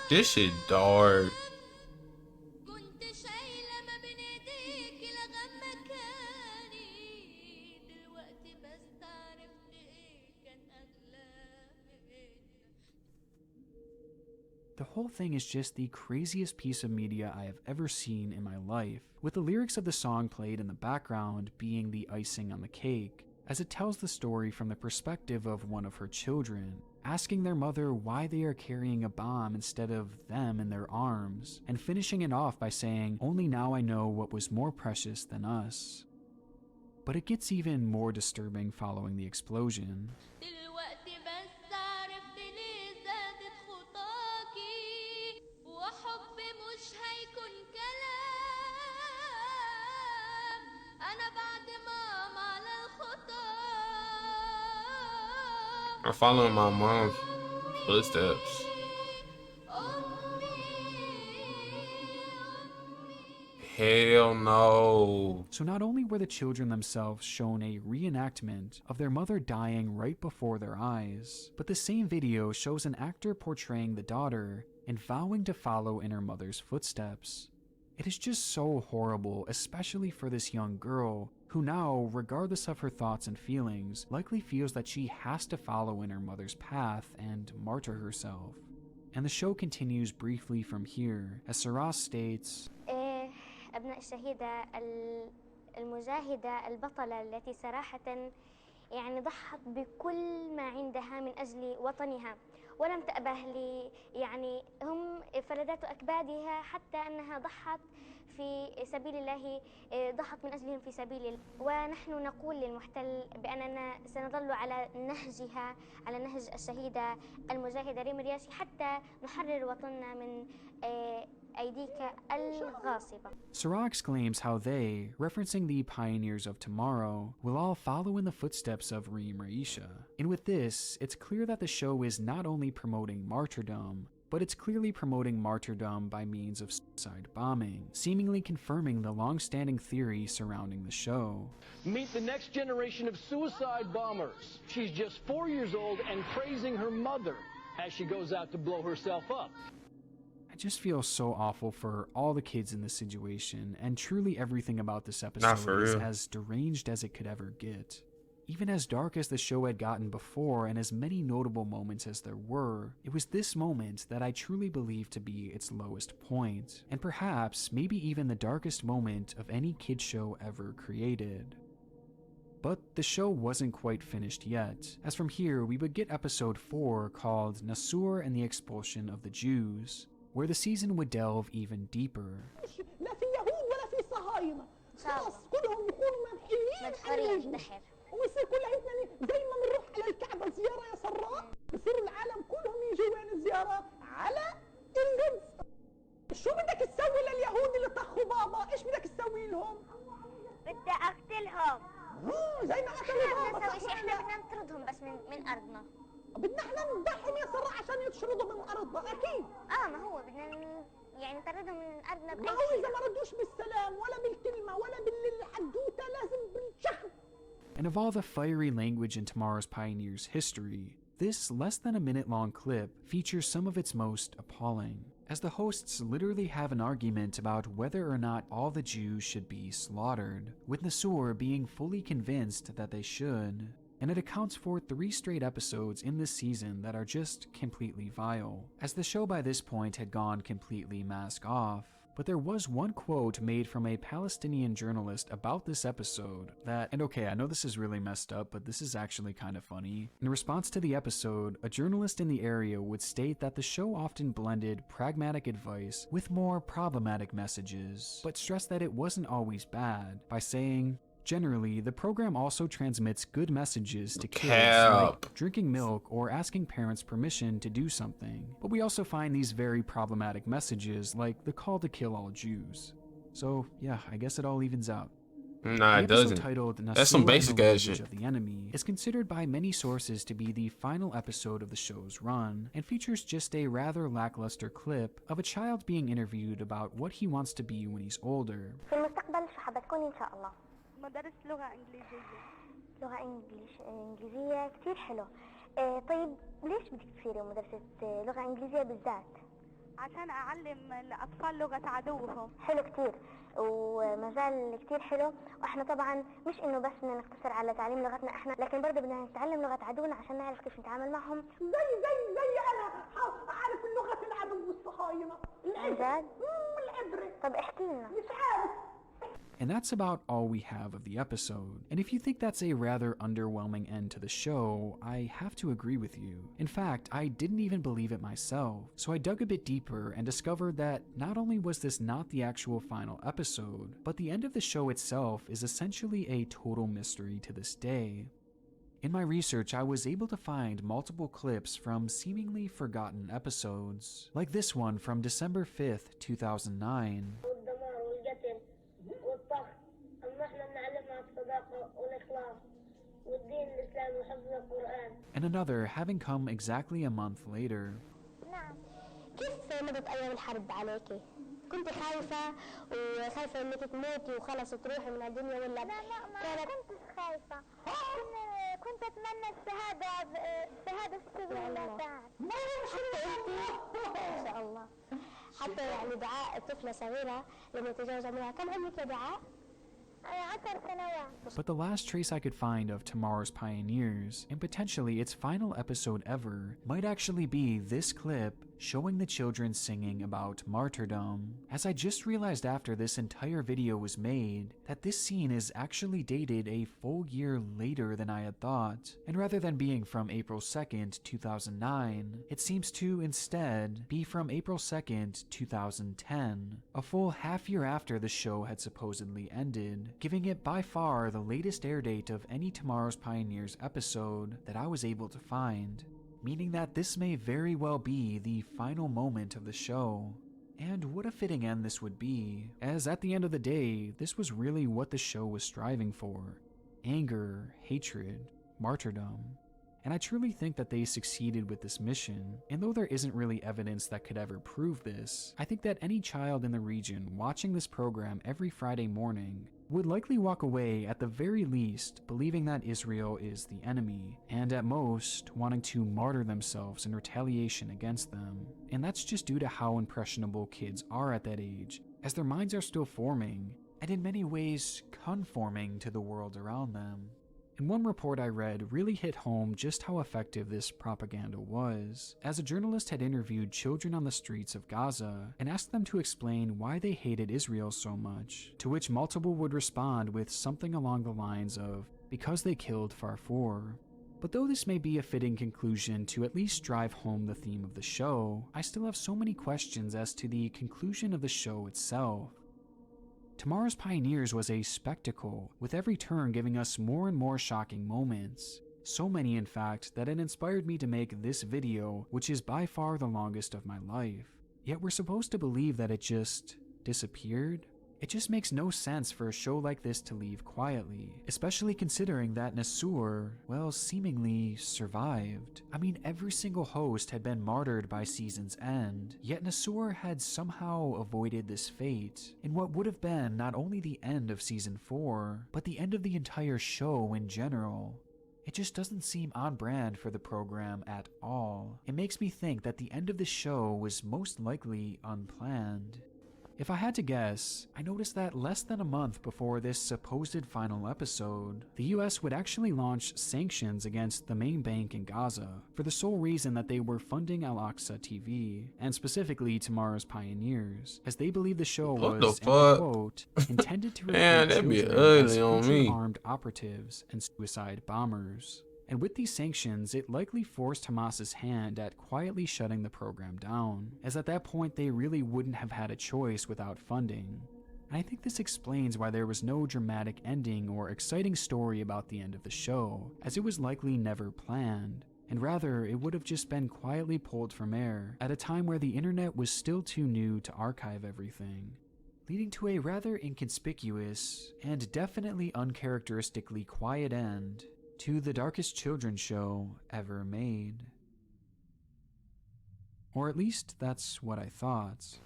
This shit dark. The whole thing is just the craziest piece of media I have ever seen in my life, with the lyrics of the song played in the background being the icing on the cake, as it tells the story from the perspective of one of her children, asking their mother why they are carrying a bomb instead of them in their arms, and finishing it off by saying, "Only now I know what was more precious than us." But it gets even more disturbing following the explosion. I'm following my mom's footsteps. Hell no. So not only were the children themselves shown a reenactment of their mother dying right before their eyes, but the same video shows an actor portraying the daughter and vowing to follow in her mother's footsteps. It is just so horrible, especially for this young girl, who now, regardless of her thoughts and feelings, likely feels that she has to follow in her mother's path and martyr herself. And the show continues briefly from here, as Sarah states, أبناء الشهيدة المجاهدة البطلة التي صراحة يعني ضحت بكل ما عندها من أجل وطنها ولم تأبه يعني هم فلذات أكبادها حتى أنها ضحت في سبيل الله ضحت من أجلهم في سبيل الله ونحن نقول للمحتل بأننا سنظل على نهجها على نهج الشهيدة المجاهدة ريم رياشي حتى نحرر وطننا من أيديك الغاصبة. Sarah exclaims how they, referencing the pioneers of tomorrow, will all follow in the footsteps of Reem Raisha. And with this, it's clear that the show is not only promoting martyrdom, but it's clearly promoting martyrdom by means of suicide bombing, seemingly confirming the long-standing theory surrounding the show. Meet the next generation of suicide bombers. She's just 4 years old and praising her mother as she goes out to blow herself up. I just feel so awful for all the kids in this situation, and truly everything about this episode is as deranged as it could ever get. Even as dark as the show had gotten before and as many notable moments as there were, it was this moment that I truly believe to be its lowest point, and perhaps maybe even the darkest moment of any kid show ever created. But the show wasn't quite finished yet, as from here we would get episode 4 called Nasur and the Expulsion of the Jews, where the season would delve even deeper. ويصير كل عيدنا زي ما بنروح على الكعبة زيارة يا سراء بصير العالم كلهم يجوا وين الزيارة على القدس. شو بدك تسوي لليهود اللي طخوا بابا؟ ايش بدك تسوي لهم؟ بدي اقتلهم. زي ما قتلوا بابا. نسوي شيء احنا بدنا نطردهم بس من ارضنا. بدنا احنا نذبحهم يا سراء عشان يتشردوا من ارضنا اكيد. ما هو بدنا يعني نطردهم من ارضنا ما هو اذا ما ردوش بالسلام ولا بالكلمة ولا بالحدوتة لازم بنشخ. And of all the fiery language in Tomorrow's Pioneers' history, this less than a minute-long clip features some of its most appalling, as the hosts literally have an argument about whether or not all the Jews should be slaughtered, with Nasur being fully convinced that they should, and it accounts for 3 straight episodes in this season that are just completely vile, as the show by this point had gone completely mask off. But there was one quote made from a Palestinian journalist about this episode that, and okay, I know this is really messed up, but this is actually kind of funny. In response to the episode, a journalist in the area would state that the show often blended pragmatic advice with more problematic messages, but stressed that it wasn't always bad, by saying, generally, the program also transmits good messages to kids, like drinking milk or asking parents permission to do something. But we also find these very problematic messages, like the call to kill all Jews. So, yeah, I guess it all evens out. Nah, it doesn't. Titled That's some basic ass shit. Of the Enemy is considered by many sources to be the final episode of the show's run, and features just a rather lackluster clip of a child being interviewed about what he wants to be when he's older. في المستقبل شو حبتكوني إن شاء الله؟ مدرس لغة إنجليزية. لغة إنجليزية كتير حلو. طيب ليش بدك تصيري مدرسة لغة إنجليزية بالذات؟ عشان أعلم الأطفال لغة عدوهم. حلو كتير ومجال كتير حلو، واحنا طبعا مش انه بس بدنا نقتصر على تعليم لغتنا احنا، لكن برضه بدنا نتعلم لغة عدونا عشان نعرف كيف نتعامل معهم. زي انا عارف لغة العدو الصهاينة. العبرة. طب احكي لنا. مش عارف. And that's about all we have of the episode. And if you think that's a rather underwhelming end to the show, I have to agree with you. In fact, I didn't even believe it myself. So I dug a bit deeper and discovered that not only was this not the actual final episode, but the end of the show itself is essentially a total mystery to this day. In my research, I was able to find multiple clips from seemingly forgotten episodes, like this one from December 5th, 2009. And another having come exactly a month later. نعم. كيف مضت أيام الحرب عليكي؟ كنت خايفة وخايفة انك تموتي وخلص تروحي من الدنيا ولا؟ لا ما كنتش خايفة. كنت اتمنى الشهادة في سبيل الله تعالى. ما شاء الله. حتى يعني دعاء طفلة صغيرة لما يتجاوز عمرها. كم عمرك يا دعاء؟ 10 سنوات. But the last trace I could find of Tomorrow's Pioneers, and potentially its final episode ever, might actually be this clip showing the children singing about martyrdom. As I just realized after this entire video was made, that this scene is actually dated a full year later than I had thought, and rather than being from April 2nd, 2009, it seems to instead be from April 2nd, 2010, a full half year after the show had supposedly ended, giving it by far the latest air date of any Tomorrow's Pioneers episode that I was able to find, meaning that this may very well be the final moment of the show. And what a fitting end this would be, as at the end of the day, this was really what the show was striving for: anger, hatred, martyrdom. And I truly think that they succeeded with this mission, and though there isn't really evidence that could ever prove this, I think that any child in the region watching this program every Friday morning would likely walk away at the very least believing that Israel is the enemy, and at most wanting to martyr themselves in retaliation against them. And that's just due to how impressionable kids are at that age, as their minds are still forming, and in many ways conforming to the world around them. And one report I read really hit home just how effective this propaganda was, as a journalist had interviewed children on the streets of Gaza and asked them to explain why they hated Israel so much, to which multiple would respond with something along the lines of, because they killed Farfour. But though this may be a fitting conclusion to at least drive home the theme of the show, I still have so many questions as to the conclusion of the show itself. Tomorrow's Pioneers was a spectacle, with every turn giving us more and more shocking moments. So many in fact that it inspired me to make this video, which is by far the longest of my life. Yet we're supposed to believe that it just disappeared? It just makes no sense for a show like this to leave quietly, especially considering that Nasur, well, seemingly survived. I mean, every single host had been martyred by season's end, yet Nasur had somehow avoided this fate, in what would have been not only the end of season 4, but the end of the entire show in general. It just doesn't seem on brand for the program at all. It makes me think that the end of the show was most likely unplanned. If I had to guess, I noticed that less than a month before this supposed final episode, the US would actually launch sanctions against the main bank in Gaza for the sole reason that they were funding Al-Aqsa TV, and specifically Tomorrow's Pioneers, as they believed the show What was, the and I fuck? quote, intended to Man, recruit that'd be children ugly as on future me. armed operatives and suicide bombers. And with these sanctions, it likely forced Hamas's hand at quietly shutting the program down, as at that point they really wouldn't have had a choice without funding. And I think this explains why there was no dramatic ending or exciting story about the end of the show, as it was likely never planned, and rather it would have just been quietly pulled from air at a time where the internet was still too new to archive everything, leading to a rather inconspicuous and definitely uncharacteristically quiet end to the darkest children's show ever made. Or at least that's what I thought.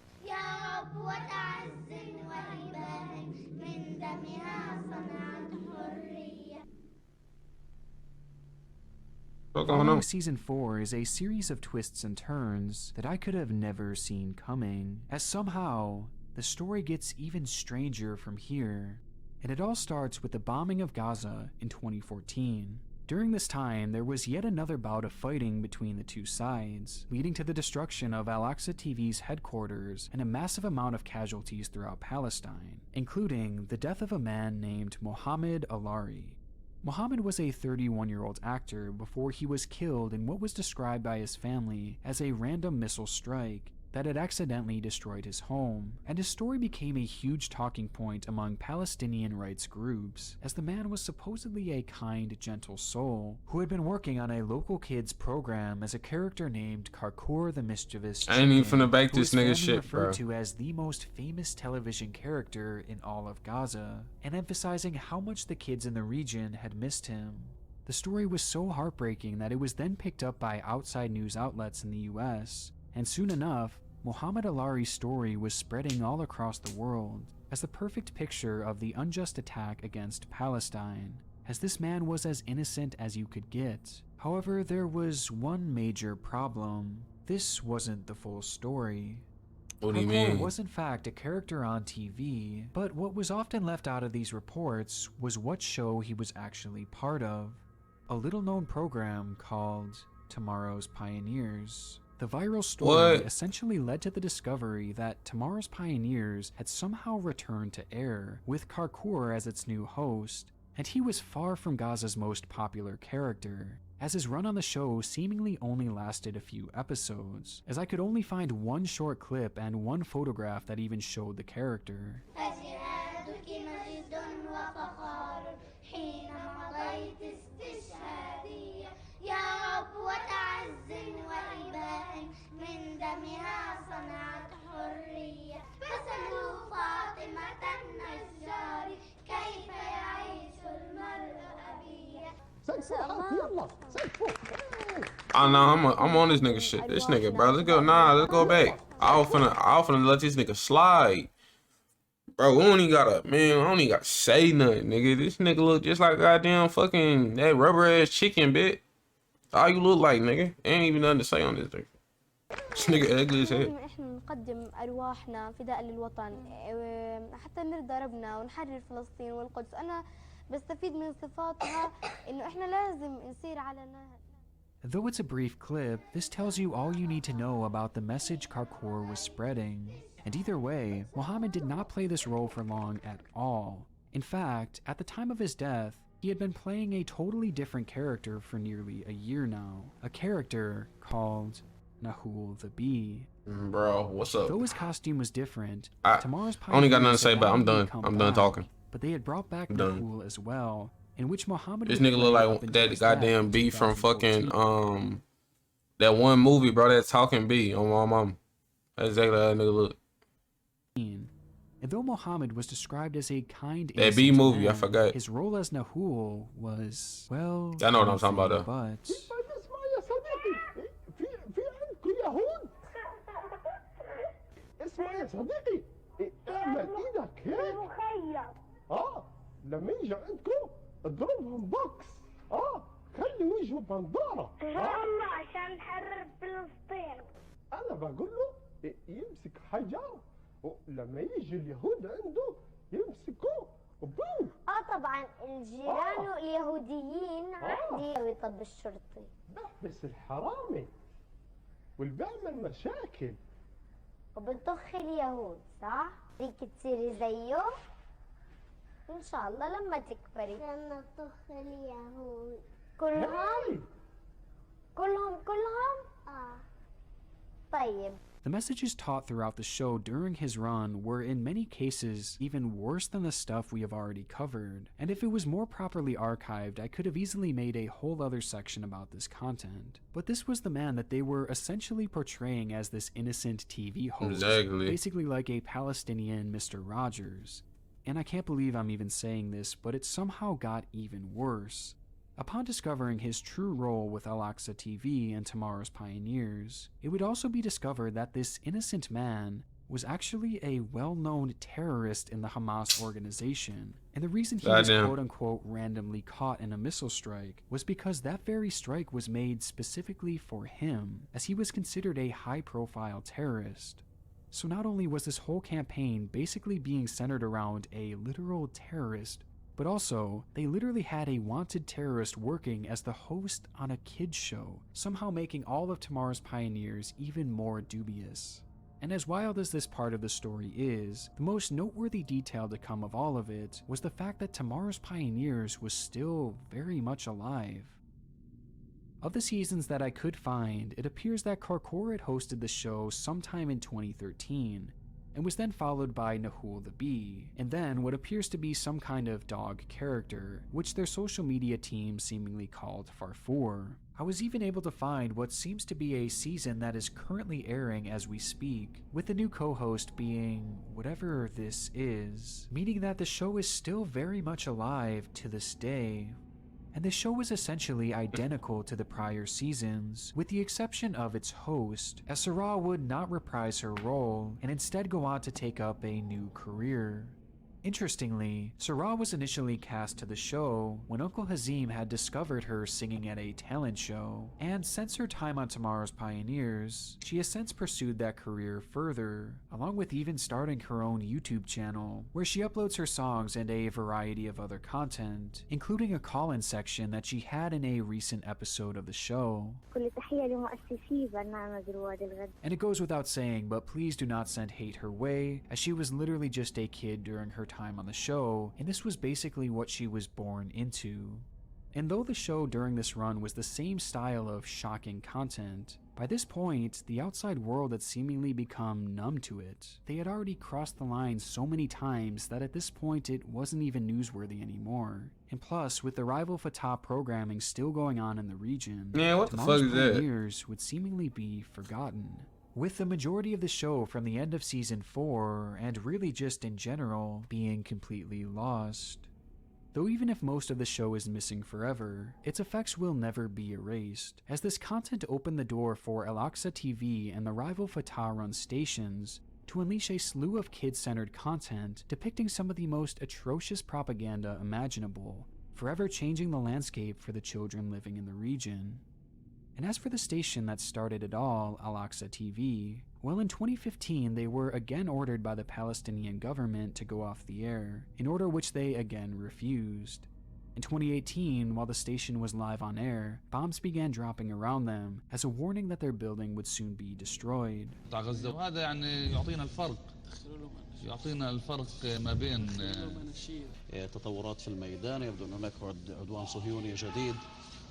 What's going Following on? season 4 is a series of twists and turns that I could have never seen coming, as somehow the story gets even stranger from here. And it all starts with the bombing of Gaza in 2014. During this time, there was yet another bout of fighting between the two sides, leading to the destruction of Al-Aqsa TV's headquarters and a massive amount of casualties throughout Palestine, including the death of a man named Mohammed Alari. Mohammed was a 31-year-old actor before he was killed in what was described by his family as a random missile strike that had accidentally destroyed his home, and his story became a huge talking point among Palestinian rights groups, as the man was supposedly a kind, gentle soul who had been working on a local kids program as a character named Karkur the Mischievous I ain't even Chicken, finna bake who this is nigga fondly shit, referred bro. to as the most famous television character in all of Gaza, and emphasizing how much the kids in the region had missed him. The story was so heartbreaking that it was then picked up by outside news outlets in the US, and soon enough, Muhammad Alari's story was spreading all across the world as the perfect picture of the unjust attack against Palestine, as this man was as innocent as you could get. However, there was one major problem. This wasn't the full story. What do you Harcourt mean? was in fact a character on TV, but what was often left out of these reports was what show he was actually part of. A little-known program called Tomorrow's Pioneers. The viral story essentially led to the discovery that Tomorrow's Pioneers had somehow returned to air, with Harcourt as its new host, and he was far from Gaza's most popular character, as his run on the show seemingly only lasted a few episodes, as I could only find one short clip and one photograph that even showed the character. I know I'm on this nigga shit. This nigga, bro. Let's go. Nah, let's go back. I was finna let this nigga slide. Bro, we don't even gotta, man, I don't even gotta say nothing, nigga. This nigga look just like goddamn fucking that rubber ass chicken, bit. All you look like, nigga. Ain't even nothing to say on this nigga. This nigga ugly as hell. احنا نقدم ارواحنا فداء للوطن حتى نرضى ربنا ونحرر فلسطين والقدس. انا بستفيد من صفاتها انه احنا لازم نسير على نهج. Though it's a brief clip, this tells you all you need to know about the message Harcourt was spreading. And either way, Muhammad did not play this role for long at all. In fact, at the time of his death, he had been playing a totally different character for nearly a year now. A character called Nahul the Bee. Bro, what's up? Though his costume was different, Tomorrow's I only got nothing to say, Pioneers but I'm had done. come I'm done back, talking. But they had brought back I'm done. Nahul as well, in which Muhammad This would nigga look play up like until that his goddamn death bee in from 2014. fucking that one movie, bro. That talking bee on my mom. That's exactly how that nigga look. And though Muhammad was described as a kind That bee innocent movie, I man, forgot. his role as Nahul was, well, I know what I'm talking about, anything though. but اسمع يا صديقي في عندكم يهود اسمع يا صديقي اعمل ايدك هيك لما يجي عندكم اضربهم بوكس خلي وجهه بنضاره الله عشان نحرر فلسطين. انا بقول له يمسك حجر ولما يجي اليهود عنده يمسكوه وبوم. طبعا الجيران اليهوديين عندي طب الشرطي بحبس الحرامي واللي بيعمل مشاكل وبنطخ اليهود صح؟ بدك تصيري زيه؟ ان شاء الله لما تكبري لما تطخ اليهود كلهم؟ كلهم؟ طيب. the messages taught throughout the show during his run were in many cases even worse than the stuff we have already covered, and if it was more properly archived, I could have easily made a whole other section about this content. But this was the man that they were essentially portraying as this innocent TV host, basically like a Palestinian Mr. Rogers. And I can't believe I'm even saying this, but it somehow got even worse. Upon discovering his true role with Al-Aqsa TV and Tomorrow's Pioneers, it would also be discovered that this innocent man was actually a well-known terrorist in the Hamas organization. And the reason he was quote-unquote randomly caught in a missile strike was because that very strike was made specifically for him, as he was considered a high-profile terrorist. So not only was this whole campaign basically being centered around a literal terrorist, but also, they literally had a wanted terrorist working as the host on a kids show, somehow making all of Tomorrow's Pioneers even more dubious. And as wild as this part of the story is, the most noteworthy detail to come of all of it was the fact that Tomorrow's Pioneers was still very much alive. Of the seasons that I could find, it appears that Harcourt had hosted the show sometime in 2013, and was then followed by Nahul the Bee, and then what appears to be some kind of dog character, which their social media team seemingly called Farfour. I was even able to find what seems to be a season that is currently airing as we speak, with the new co-host being whatever this is, meaning that the show is still very much alive to this day. And the show was essentially identical to the prior seasons, with the exception of its host, as Sarah would not reprise her role and instead go on to take up a new career. Interestingly, Sarah was initially cast to the show when Uncle Hazim had discovered her singing at a talent show, and since her time on Tomorrow's Pioneers, she has since pursued that career further, along with even starting her own YouTube channel, where she uploads her songs and a variety of other content, including a call-in section that she had in a recent episode of the show. And it goes without saying, but please do not send hate her way, as she was literally just a kid during her time on the show, and this was basically what she was born into. And though the show during this run was the same style of shocking content, by this point, the outside world had seemingly become numb to it. They had already crossed the line so many times that at this point it wasn't even newsworthy anymore. And plus, with the rival Fatah programming still going on in the region, Man, what the Tomorrow's fuck is that? Pioneers would seemingly be forgotten. With the majority of the show from the end of season 4, and really just in general, being completely lost. Though even if most of the show is missing forever, its effects will never be erased, as this content opened the door for Al-Aqsa TV and the rival Fatah-run stations to unleash a slew of kid-centered content depicting some of the most atrocious propaganda imaginable, forever changing the landscape for the children living in the region. And as for the station that started it all, Al-Aqsa TV, well, in 2015 they were again ordered by the Palestinian government to go off the air, an order which they again refused. In 2018, while the station was live on air, bombs began dropping around them as a warning that their building would soon be destroyed. يعطينا الفرق ما بين تطورات في الميدان. يبدو أن هناك عدوان صهيوني جديد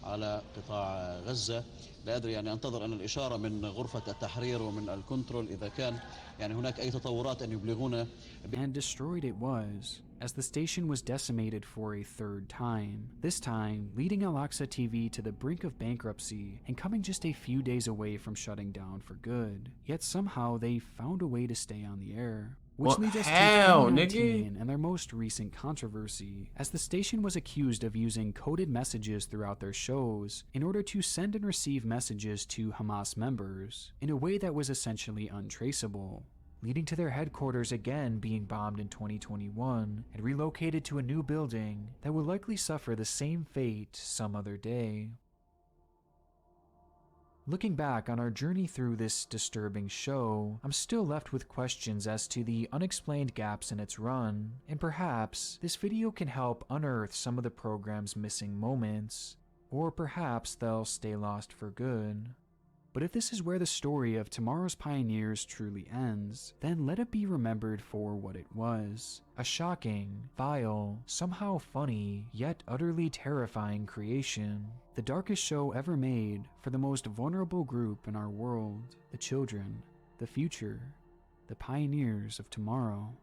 على قطاع غزة. لا أدري، يعني أنتظر أن الإشارة من غرفة التحرير ومن الكنترول إذا كان يعني هناك أي تطورات أن يبلغونا. And destroyed it was, as the station was decimated for a third time, this time leading Al-Aqsa TV to the brink of bankruptcy and coming just a few days away from shutting down for good. Yet somehow they found a way to stay on the air. Which leads us to 2019 and their most recent controversy, as the station was accused of using coded messages throughout their shows in order to send and receive messages to Hamas members in a way that was essentially untraceable, leading to their headquarters again being bombed in 2021 and relocated to a new building that will likely suffer the same fate some other day. Looking back on our journey through this disturbing show, I'm still left with questions as to the unexplained gaps in its run, and perhaps this video can help unearth some of the program's missing moments, or perhaps they'll stay lost for good. But if this is where the story of Tomorrow's Pioneers truly ends, then let it be remembered for what it was. A shocking, vile, somehow funny, yet utterly terrifying creation. The darkest show ever made for the most vulnerable group in our world, the children, the future, the pioneers of tomorrow.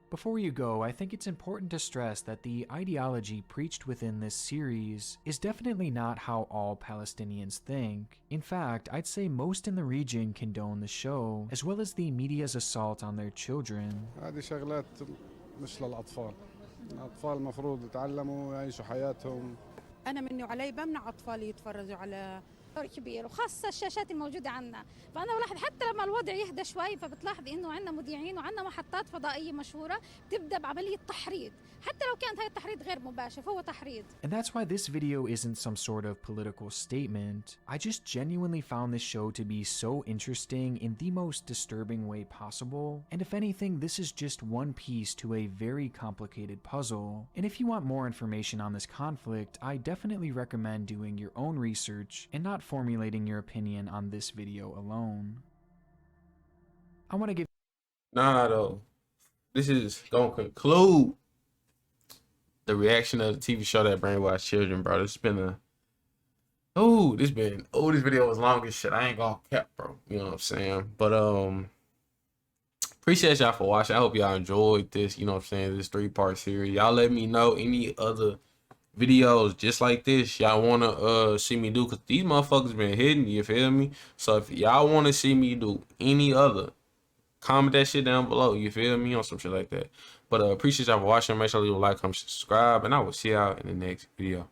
Before you go, I think it's important to stress that the ideology preached within this series is definitely not how all Palestinians think. In fact, I'd say most in the region condone the show, as well as the media's assault on their children. هذه شغلات مش للأطفال. الأطفال المفروض يتعلموا ويعيشوا حياتهم. أنا مني وعلي بمنع أطفالي يتفرجوا على دور كبير، وخاصة الشاشات الموجودة عنا. فأنا بلاحظ حتى لما الوضع يهدى شوي فبتلاحظي إنه عنا مذيعين وعنا محطات فضائية مشهورة بتبدأ بعملية تحريض، حتى لو كانت هاي التحريض غير مباشر فهو تحريض. And that's why this video isn't some sort of political statement. I just genuinely found this show to be so interesting in the most disturbing way possible. And if anything, this is just one piece to a very complicated puzzle. And if you want more information on this conflict, I definitely recommend doing your own research and not formulating your opinion on this video alone. I want to give... Nah, though. This is going to conclude the reaction of the TV show that brainwashed children, bro. This video was long as shit. I ain't gonna cap, bro. You know what I'm saying? But appreciate y'all for watching. I hope y'all enjoyed this, you know what I'm saying, this 3-part series. Y'all let me know any other videos just like this y'all wanna see me do, because these motherfuckers been hidden, you feel me? So if y'all want to see me do any other, comment that shit down below, you feel me, on some shit like that. But appreciate y'all for watching. Make sure to leave a like, comment, subscribe, and I will see y'all in the next video.